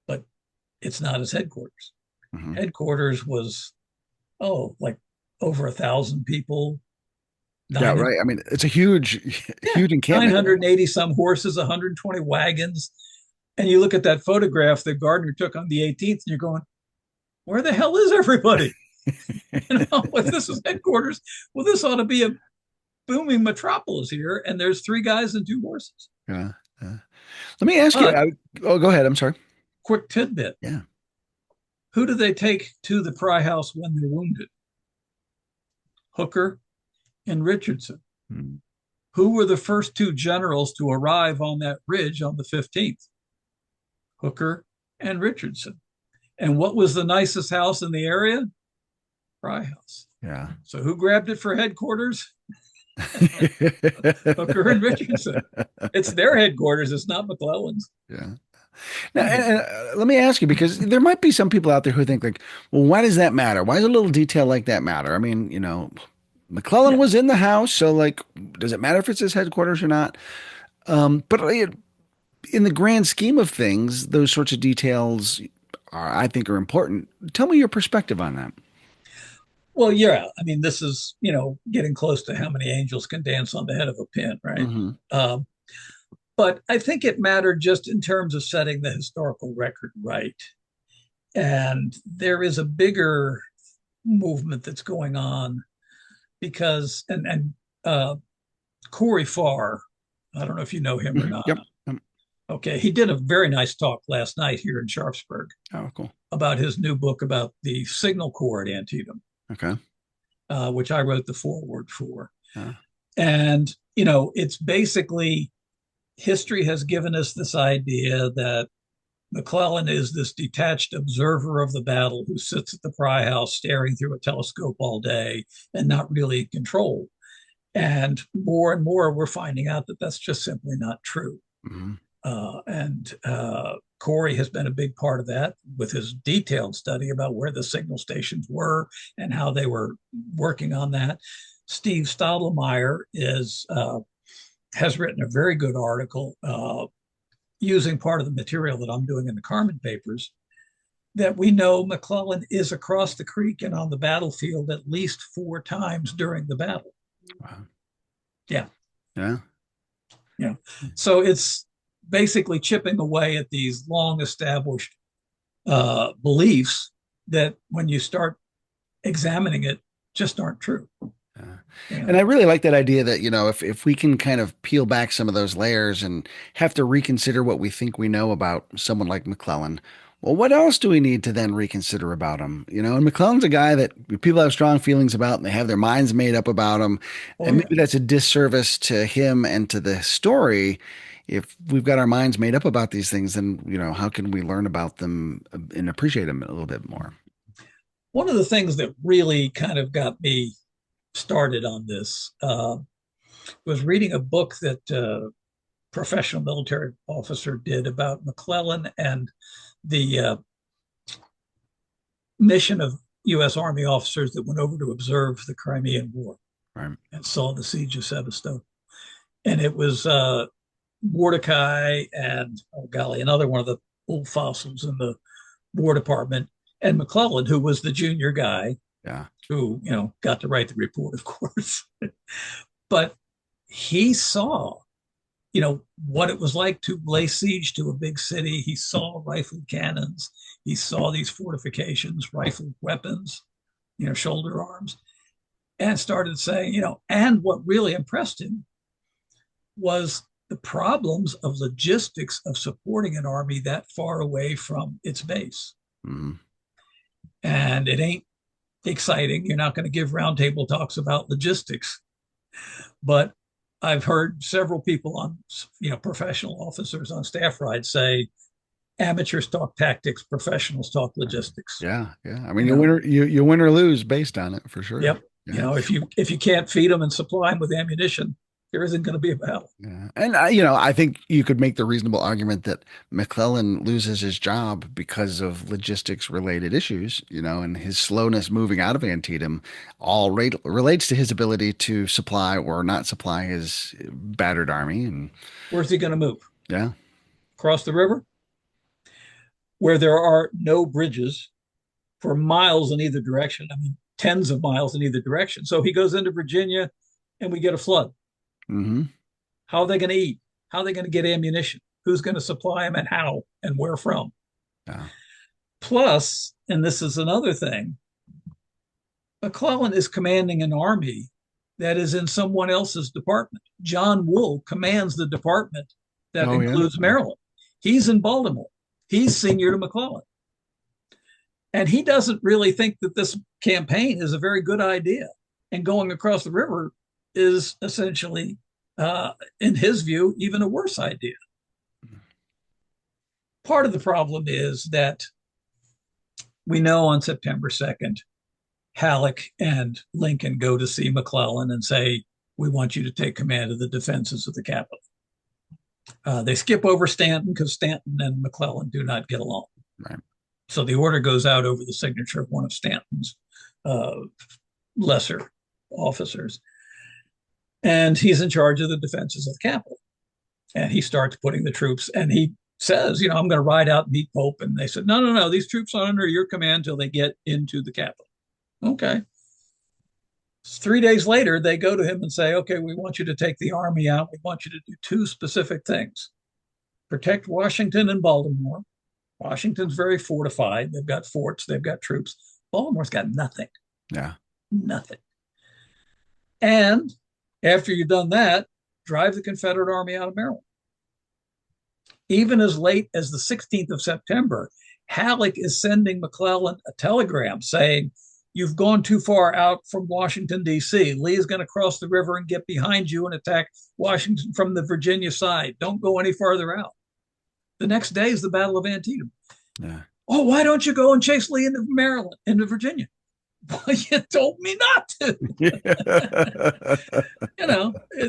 but it's not his headquarters. Hmm. Headquarters was, like over 1,000 people, Yeah. nine, Right. I mean, it's a huge, yeah, huge encampment. 980 some horses, 120 wagons. And you look at that photograph that Gardner took on the 18th, and you're going, where the hell is everybody? If this is headquarters, well, this ought to be a booming metropolis here. And there's three guys and two horses. Yeah. Let me ask you. But Oh, go ahead. I'm sorry. quick tidbit: Yeah. who do they take to the Pry House when they're wounded? Hooker and Richardson. Mm. Who were the first two generals to arrive on that ridge on the 15th? Hooker and Richardson. And what was the nicest house in the area? Pry House. Yeah. So who grabbed it for headquarters? Hooker and Richardson. It's their headquarters. It's not McClellan's. Yeah. Now, let me ask you, because there might be some people out there who think like, well, why does that matter? Why does a little detail like that matter? I mean, McClellan Yeah. was in the house, so like, does it matter if it's his headquarters or not? But in the grand scheme of things, those sorts of details I think, are important. Tell me your perspective on that. Well, yeah. I mean, this is, getting close to how many angels can dance on the head of a pin, right? Hmm. Um, but I think it mattered just in terms of setting the historical record right. And there is a bigger movement that's going on because, and Corey Farr, I don't know if you know him or Hmm. not. Yep. Okay, he did a very nice talk last night here in Sharpsburg Oh, cool. about his new book about the Signal Corps at Antietam, Okay. which I wrote the foreword for. Uh, And, it's basically history has given us this idea that McClellan is this detached observer of the battle who sits at the Pry House staring through a telescope all day and not really in control. And more, we're finding out that that's just simply not true. mhm. And Corey has been a big part of that with his detailed study about where the signal stations were and how they were working on that. Steve Stottlemyre has written a very good article using part of the material that I'm doing in the Carman papers, that we know McClellan is across the creek and on the battlefield at least 4 times during the battle. Wow. Yeah. Yeah. Yeah. So it's basically chipping away at these long established beliefs that when you start examining it just aren't true. Uh, You and I know, really like that idea that, if we can kind of peel back some of those layers and have to reconsider what we think we know about someone like McClellan, well, what else do we need to then reconsider about him? And McClellan's a guy that people have strong feelings about and they have their minds made up about him. oh And yeah. maybe that's a disservice to him and to the story. If we've got our minds made up about these things, then, how can we learn about them and appreciate them a little bit more? One of the things that really kind of got me started on this was reading a book that professional military officer did about McClellan and the mission of U.S. Army officers that went over to observe the Crimean War Right. and saw the siege of Sevastopol. And it was Mordecai and, oh golly, another one of the old fossils in the War Department, and McClellan, who was the junior guy Yeah. who, got to write the report, of course. But he saw, what it was like to lay siege to a big city. He saw rifled cannons. He saw these fortifications, rifled weapons, shoulder arms, and started saying, and what really impressed him was the problems of logistics of supporting an army that far away from its base. Mhm. And it ain't exciting. You're not going to give roundtable talks about logistics, but I've heard several people on, professional officers on staff rides say, amateurs talk tactics, professionals talk logistics. Yeah, yeah. I mean, You you win know, or you win or lose based on it for sure. yep. Yeah, If you can't feed them and supply them with ammunition, there isn't going to be a battle. yeah. And I think you could make the reasonable argument that McClellan loses his job because of logistics related issues, and his slowness moving out of Antietam all relates to his ability to supply or not supply his battered army. And Where's he going to move? yeah, Across the river, where there are no bridges for miles in either direction. I mean, tens of miles in either direction. So he goes into Virginia and we get a flood. hmm How are they going to eat? How are they going to get ammunition? Who's going to supply them and how and where from? yeah, Plus, and this is another thing, McClellan is commanding an army that is in someone else's department. John Wool commands the department that oh yeah, includes Maryland. He's in Baltimore. He's senior to McClellan. And he doesn't really think that this campaign is a very good idea. And going across the river is essentially, in his view, even a worse idea. Part of the problem is that we know on September 2nd, Halleck and Lincoln go to see McClellan and say, we want you to take command of the defenses of the capital. They skip over Stanton because Stanton and McClellan do not get along. right, So the order goes out over the signature of one of Stanton's uh, lesser officers. And he's in charge of the defenses of the capital. And he starts putting the troops, and he says, I'm going to ride out and meet Pope. And they said, no, no, no, these troops are under your command till they get into the capital. Okay. 3 days later, they go to him and say, okay, we want you to take the army out. We want you to do two specific things: protect Washington and Baltimore. Washington's very fortified. They've got forts, they've got troops. Baltimore's got nothing, yeah, nothing. And after you've done that, drive the Confederate Army out of Maryland. Even as late as the 16th of September, Halleck is sending McClellan a telegram saying, you've gone too far out from Washington, D.C. Lee is going to cross the river and get behind you and attack Washington from the Virginia side. Don't go any farther out. The next day is the Battle of Antietam. yeah. Oh, why don't you go and chase Lee into Maryland, into Virginia? Well, you told me not to.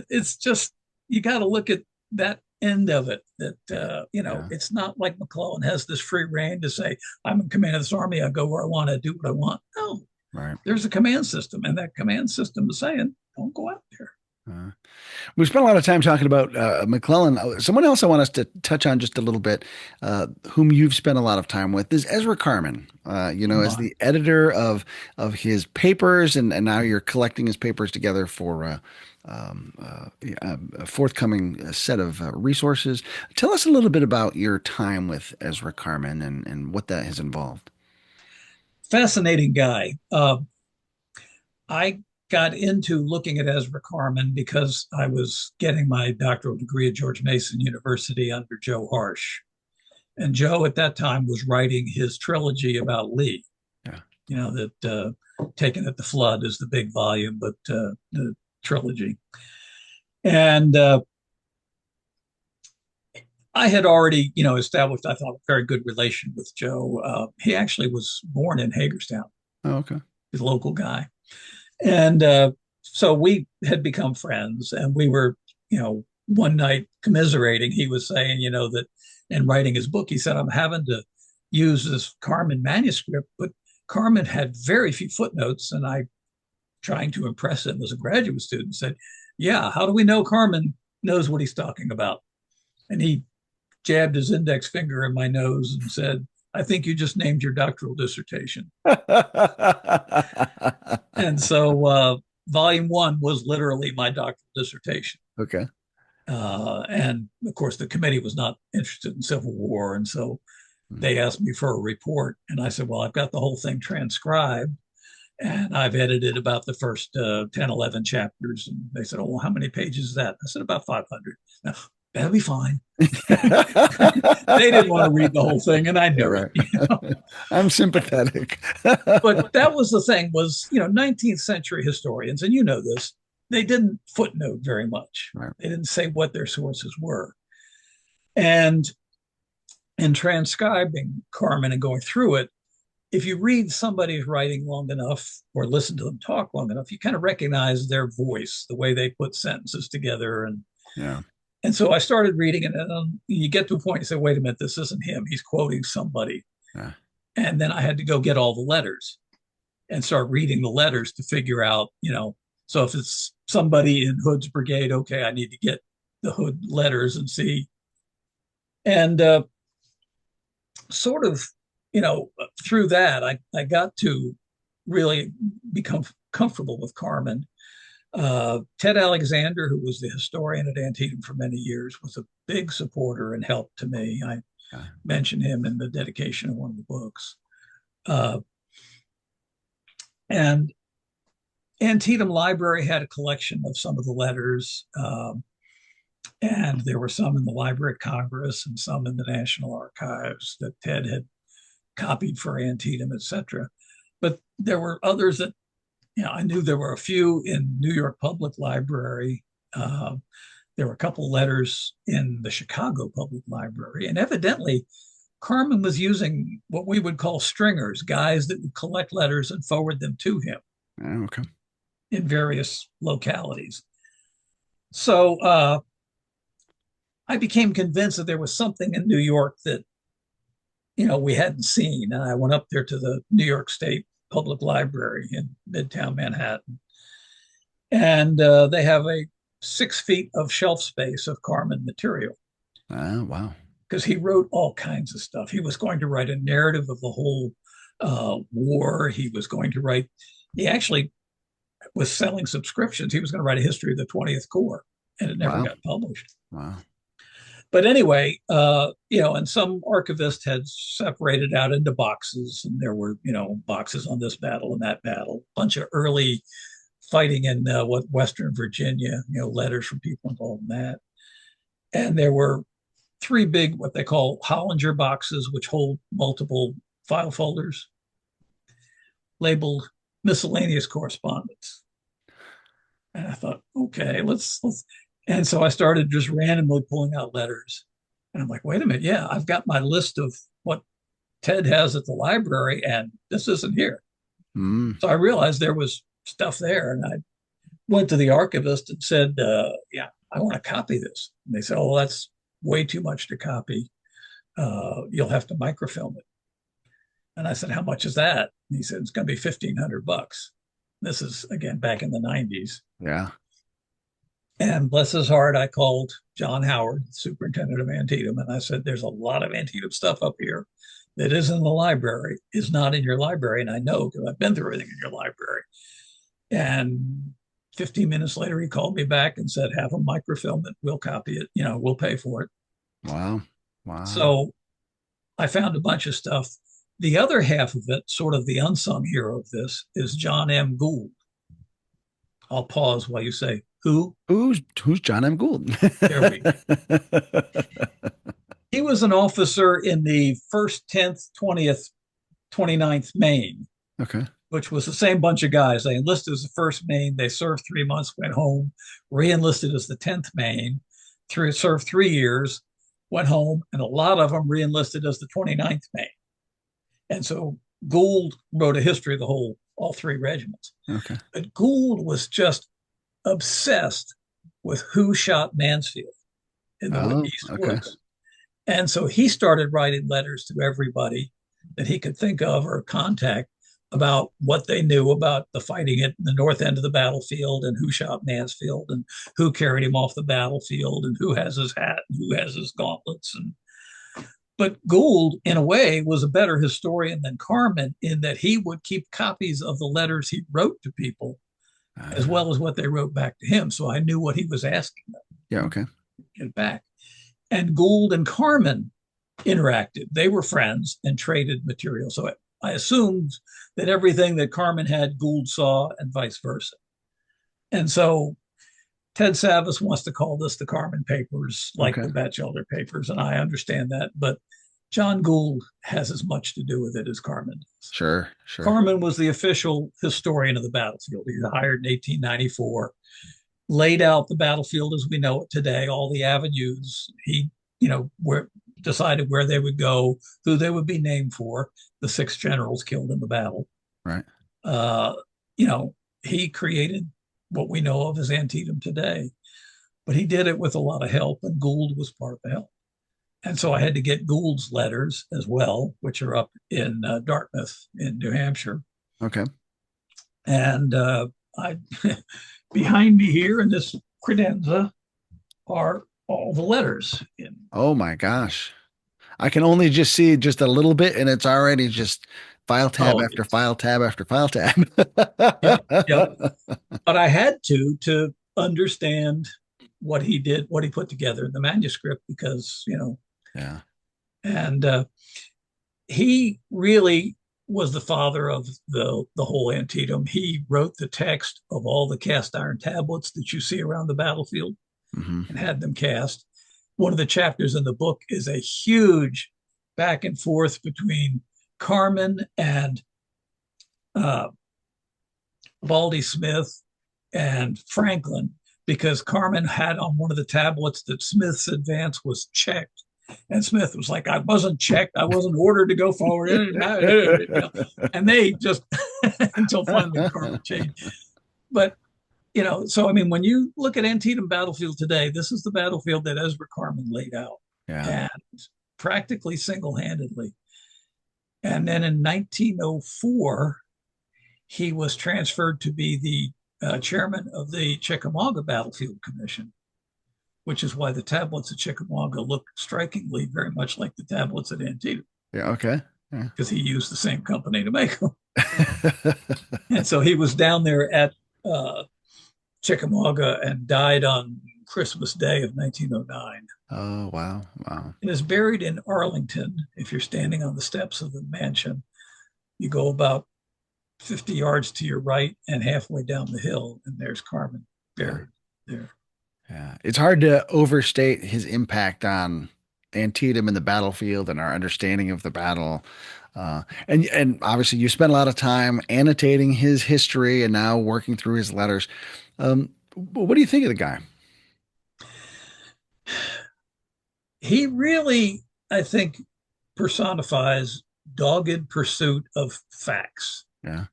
It's just, you got to look at that end of it. That, Yeah, it's not like McClellan has this free reign to say, I'm in command of this army. I go where I want to do what I want. No, right. there's a command system, and that command system is saying, don't go out there. Uh, We've spent a lot of time talking about McClellan. Someone else I want us to touch on just a little bit, whom you've spent a lot of time with, is Ezra Carman. As My, the editor of his papers, and now you're collecting his papers together for a forthcoming set of resources. Tell us a little bit about your time with Ezra Carman and what that has involved. Fascinating guy. I got into looking at Ezra Carman because I was getting my doctoral degree at George Mason University under Joe Harsh. And Joe at that time was writing his trilogy about Lee, Yeah. that Taken at the Flood is the big volume, but the trilogy. And I had already, established, I thought, a very good relation with Joe. He actually was born in Hagerstown, Oh, okay. he's a local guy. And so we had become friends, and we were, one night commiserating. He was saying, that in writing his book, he said, I'm having to use this Carman manuscript, but Carman had very few footnotes. And I, trying to impress him as a graduate student, said, yeah, how do we know Carman knows what he's talking about? And he jabbed his index finger in my nose and said, I think you just named your doctoral dissertation. And so volume one was literally my doctoral dissertation. Okay. And of course, the committee was not interested in Civil War. And so they asked me for a report. And I said, well, I've got the whole thing transcribed and I've edited about the first 10, 11 chapters. And they said, oh, well, how many pages is that? I said, about 500. Now, that'll be fine. They didn't want to read the whole thing, and I Yeah, knew right. it. I'm sympathetic. But that was the thing was, 19th century historians, and this, they didn't footnote very much. Right. They didn't say what their sources were. And in transcribing Carman and going through it, if you read somebody's writing long enough or listen to them talk long enough, you kind of recognize their voice, the way they put sentences together. Yeah. And so I started reading it, and you get to a point, you say, wait a minute, this isn't him. He's quoting somebody. Yeah. And then I had to go get all the letters and start reading the letters to figure out, so if it's somebody in Hood's brigade, okay, I need to get the Hood letters and see. And sort of, through that, I got to really become comfortable with Carman. Ted Alexander, who was the historian at Antietam for many years, was a big supporter and help to me. I Yeah. mentioned him in the dedication of one of the books. And Antietam Library had a collection of some of the letters, and there were some in the Library of Congress and some in the National Archives that Ted had copied for Antietam, etc. But there were others that, I knew there were a few in New York Public Library. There were a couple letters in the Chicago Public Library, and evidently Carman was using what we would call stringers, guys that would collect letters and forward them to him Okay. in various localities. So I became convinced that there was something in New York that, we hadn't seen. And I went up there to the New York State Public Library in Midtown Manhattan. And they have a 6 feet of shelf space of Carman material. Oh, wow. Because he wrote all kinds of stuff. He was going to write a narrative of the whole war. He was going to write, he actually was selling subscriptions. He was going to write a history of the 20th Corps, and it never Wow. got published. Wow. But anyway, and some archivists had separated out into boxes, and there were, boxes on this battle and that battle, a bunch of early fighting in Western Virginia, letters from people involved in that. And there were 3 big, what they call Hollinger boxes, which hold multiple file folders labeled miscellaneous correspondence. And I thought, okay, let's. And so I started just randomly pulling out letters. And I'm like, wait a minute. Yeah, I've got my list of what Ted has at the library, and this isn't here. Mm. So I realized there was stuff there. And I went to the archivist and said, yeah, I want to copy this. And they said, oh, that's way too much to copy. You'll have to microfilm it. And I said, how much is that? And he said, it's going to be $1,500. This is, again, back in the 90s. Yeah. And bless his heart, I called John Howard, superintendent of Antietam, and I said, there's a lot of Antietam stuff up here that is in the library, is not in your library. And I know because I've been through everything in your library. And 15 minutes later, he called me back and said, have a microfilm it. We'll copy it. We'll pay for it. Wow. Wow. So I found a bunch of stuff. The other half of it, sort of the unsung hero of this, is John M. Gould. I'll pause while you say, who? Who's John M. Gould? There we go. He was an officer in the 1st, 10th, 20th, 29th Maine, Okay. which was the same bunch of guys. They enlisted as the 1st Maine. They served 3 months, went home, re-enlisted as the 10th Maine, served 3 years, went home, and a lot of them re-enlisted as the 29th Maine. And so Gould wrote a history of all three regiments. Okay. But Gould was just obsessed with who shot Mansfield in the Oh, East okay. Woods. And so he started writing letters to everybody that he could think of or contact about what they knew about the fighting at the north end of the battlefield and who shot Mansfield and who carried him off the battlefield and who has his hat and who has his gauntlets. But Gould, in a way, was a better historian than Carman in that he would keep copies of the letters he wrote to people as Uh, well as what they wrote back to him. So I knew what he was asking them yeah. Okay. to get back. And Gould and Carman interacted. They were friends and traded material. So I assumed that everything that Carman had, Gould saw, and vice versa. And so Ted Savas wants to call this the Carman Papers, like Okay. the Batchelder Papers, and I understand that. But John Gould has as much to do with it as Carman does. Sure. Sure. Carman was the official historian of the battlefield. He was hired in 1894, laid out the battlefield as we know it today, all the avenues. He, where decided where they would go, who they would be named for, the 6 generals killed in the battle. Right. Uh, you know, he created what we know of as Antietam today, but he did it with a lot of help, and Gould was part of the help. And so I had to get Gould's letters as well, which are up in Dartmouth in New Hampshire. Okay. And I, behind me here in this credenza are all the letters in. Oh my gosh. I can only just see just a little bit and it's already just file tab Oh, after file tab after file tab. yep, yep. But I had to understand what he did, what he put together in the manuscript, because Yeah. and he really was the father of the whole Antietam. He wrote the text of all the cast iron tablets that you see around the battlefield Hmm. and had them cast. One of the chapters in the book is a huge back and forth between Carman and uh, Baldy Smith and Franklin, because Carman had on one of the tablets that Smith's advance was checked. And Smith was like, I wasn't checked. I wasn't ordered to go forward. And they just, until finally Carman changed. But, so I mean, when you look at Antietam battlefield today, this is the battlefield that Ezra Carman laid out, Yeah. and practically single handedly. And then in 1904, he was transferred to be the chairman of the Chickamauga Battlefield Commission, which is why the tablets at Chickamauga look strikingly very much like the tablets at Antietam, Yeah. Okay. Yeah. because he used the same company to make them. And so he was down there at Chickamauga and died on Christmas Day of 1909. Oh, wow. Wow. And is buried in Arlington. If you're standing on the steps of the mansion, you go about 50 yards to your right and halfway down the hill, and there's Carman Yeah. buried there. Yeah. It's hard to overstate his impact on Antietam and the battlefield and our understanding of the battle. And obviously you spent a lot of time annotating his history and now working through his letters. What do you think of the guy? He really, I think, personifies dogged pursuit of facts. Yeah.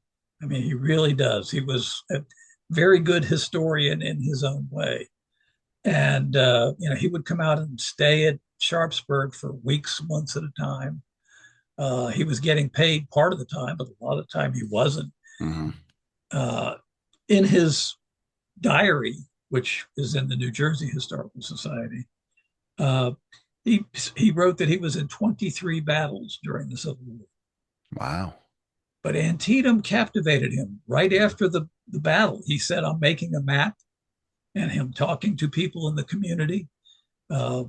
I mean, he really does. He was a very good historian in his own way. And, he would come out and stay at Sharpsburg for weeks, months at a time. He was getting paid part of the time, but a lot of the time he wasn't. Hmm. Uh, in his diary, which is in the New Jersey Historical Society, uh, he wrote that he was in 23 battles during the Civil War. Wow. But Antietam captivated him right Yeah. after the battle. He said, I'm making a map, and him talking to people in the community. Uh,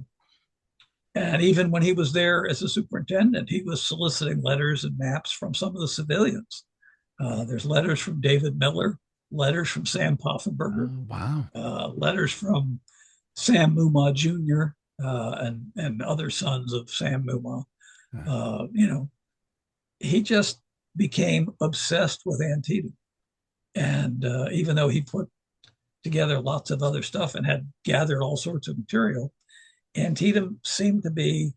and even when he was there as a superintendent, he was soliciting letters and maps from some of the civilians. There's letters from David Miller, letters from Sam Poffenberger, Oh, wow. letters from Sam Mumma Jr. And other sons of Sam Mumma. Yeah. You know, he just became obsessed with Antietam. And even though he put together lots of other stuff and had gathered all sorts of material, Antietam seemed to be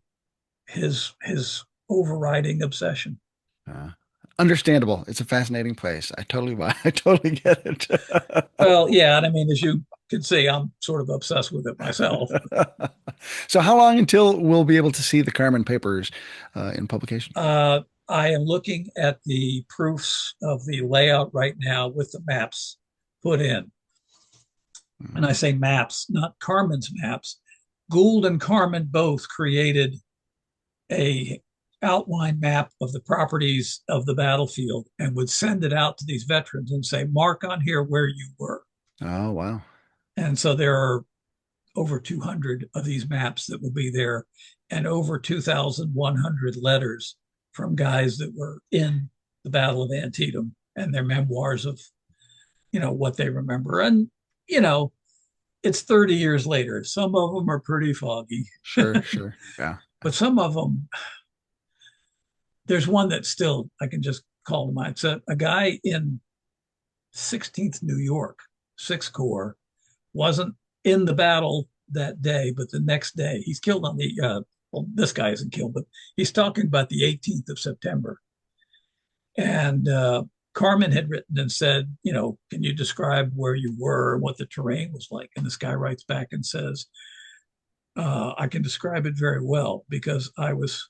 his overriding obsession. Uh, Understandable. It's a fascinating place. I totally get it. Well, yeah, and I mean, as you can see, I'm sort of obsessed with it myself. So how long until we'll be able to see the Carmen papers in publication? I am looking at the proofs of the layout right now with the maps put in. And Mhm. I say maps, not Carmen's maps. Gould and Carmen both created a outline map of the properties of the battlefield and would send it out to these veterans and say, mark on here where you were. Oh, wow. And so there are over 200 of these maps that will be there and over 2,100 letters from guys that were in the Battle of Antietam and their memoirs of, what they remember. And, you know, it's 30 years later. Some of them are pretty foggy, Sure, sure. Yeah. but some of them, there's one that still I can just call to mind. It's a guy in 16th New York, 6th Corps, wasn't in the battle that day, but the next day he's killed on the, well, this guy isn't killed, but he's talking about the 18th of September. And Carmen had written and said, can you describe where you were and what the terrain was like? And this guy writes back and says, I can describe it very well because I was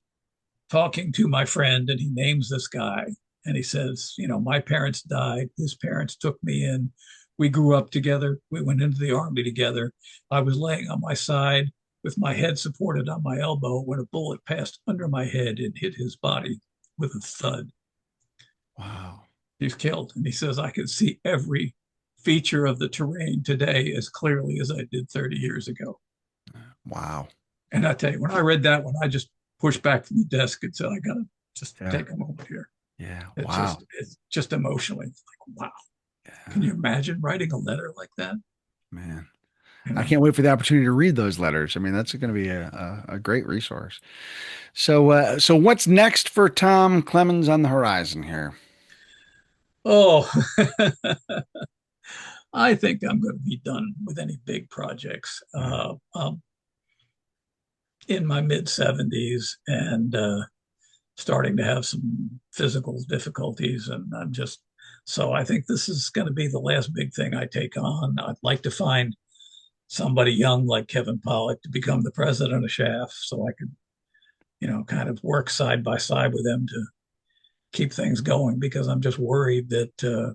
talking to my friend and he names this guy and he says, my parents died. His parents took me in. We grew up together. We went into the army together. I was laying on my side with my head supported on my elbow when a bullet passed under my head and hit his body with a thud. Wow. He's killed. And he says, I can see every feature of the terrain today as clearly as I did 30 years ago. Wow. And I tell you, when I read that one, I just pushed back from the desk and said, I got to just Yeah. take a moment here. Yeah. It's Wow. just, it's just emotionally it's like, wow. Can Yeah. you imagine writing a letter like that? Man. You I know, can't wait for the opportunity to read those letters. I mean, that's going to be a great resource. So what's next for Tom Clemens on the horizon here? oh, I think I'm going to be done with any big projects. Uh, In my mid 70s and starting to have some physical difficulties. And so I think this is going to be the last big thing I take on. I'd like to find somebody young like Kevin Pollak to become the president of SHAF so I could, kind of work side by side with them to keep things going because I'm just worried that a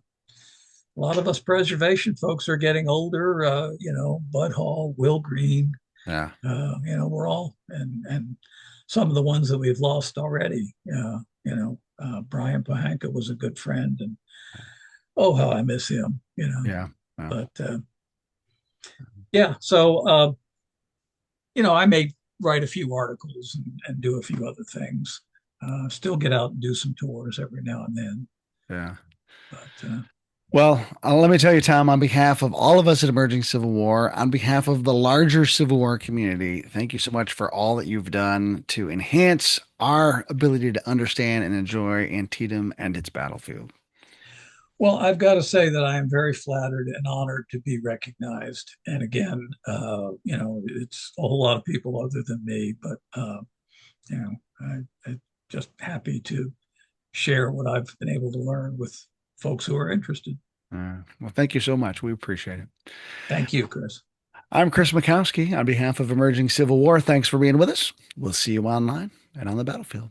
lot of us preservation folks are getting older. Bud Hall, Will Green, yeah. we're all and some of the ones that we've lost already. Brian Pahanka was a good friend, and oh, how I miss him. Yeah. Yeah. But yeah, so I may write a few articles and do a few other things. Still get out and do some tours every now and then. Yeah. But Well, let me tell you, Tom, on behalf of all of us at Emerging Civil War, on behalf of the larger Civil War community, thank you so much for all that you've done to enhance our ability to understand and enjoy Antietam and its battlefield. well, I've got to say that I am very flattered and honored to be recognized. And again, it's a whole lot of people other than me, but you know, I'm just happy to share what I've been able to learn with folks who are interested. Well, thank you so much. We appreciate it. Thank you, Chris. I'm Chris Mackowski on behalf of Emerging Civil War. Thanks for being with us. We'll see you online and on the battlefield.